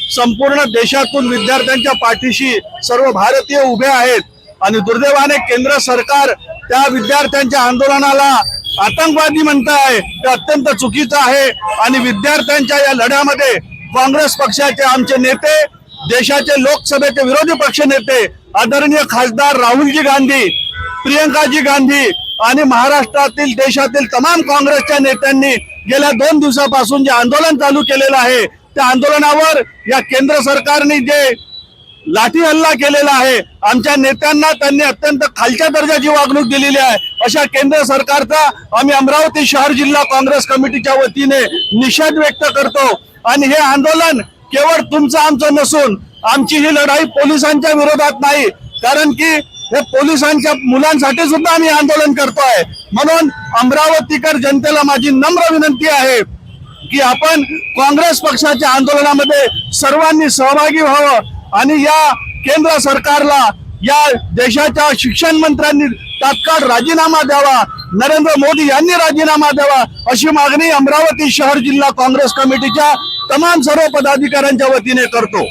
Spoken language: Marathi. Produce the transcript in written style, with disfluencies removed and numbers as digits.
संपूर्ण देशातून विद्यार्थ्यांच्या पाठीशी सर्व भारतीय उभे आहेत आणि दुर्दैवाने केंद्र सरकार त्या विद्यार्थ्यांच्या आंदोलनाला आतंकवादी म्हणताय ते अत्यंत चुकीचं आहे। आणि विद्यार्थ्यांच्या या लढ्यामध्ये काँग्रेस पक्षाचे आमचे नेते, देशाचे लोकसभेचे विरोधी पक्ष नेते आदरणीय खासदार राहुलजी गांधी, प्रियंकाजी गांधी आणि महाराष्ट्रातील देशातील तमाम काँग्रेसच्या नेत्यांनी गेल्या 2 दिवसापासून जे आंदोलन चालू केलेलं आहे त्या आंदोलनावर या केंद्र सरकारने जे लाठी हल्ला केलेला आहे, आमच्या नेत्यांना त्यांनी अत्यंत खालच्या दर्जाची वागणूक दिलेली आहे। अशा केंद्र सरकारचा आम्ही अमरावती शहर जिल्हा काँग्रेस कमिटीच्या वतीने निषेध व्यक्त करतो। आणि हे आंदोलन केवळ तुमचं आमचं नसून आमची ही लढाई पोलिसांच्या विरोधात नाही, कारण की हे पोलिसांच्या मुलांसाठी सुद्धा आम्ही आंदोलन करतोय। म्हणून अमरावतीकर जनतेला माझी नम्र विनंती आहे की आपण काँग्रेस पक्षाच्या आंदोलनामध्ये सर्वांनी सहभागी व्हावं आणि या केंद्र सरकारला, या देशाच्या शिक्षण मंत्र्यांनी तात्काळ राजीनामा द्यावा, नरेंद्र मोदी यांनी राजीनामा द्यावा अशी मागणी अमरावती शहर जिल्हा काँग्रेस कमिटीच्या तमाम सर्व पदाधिकाऱ्यांच्या वतीने करतो।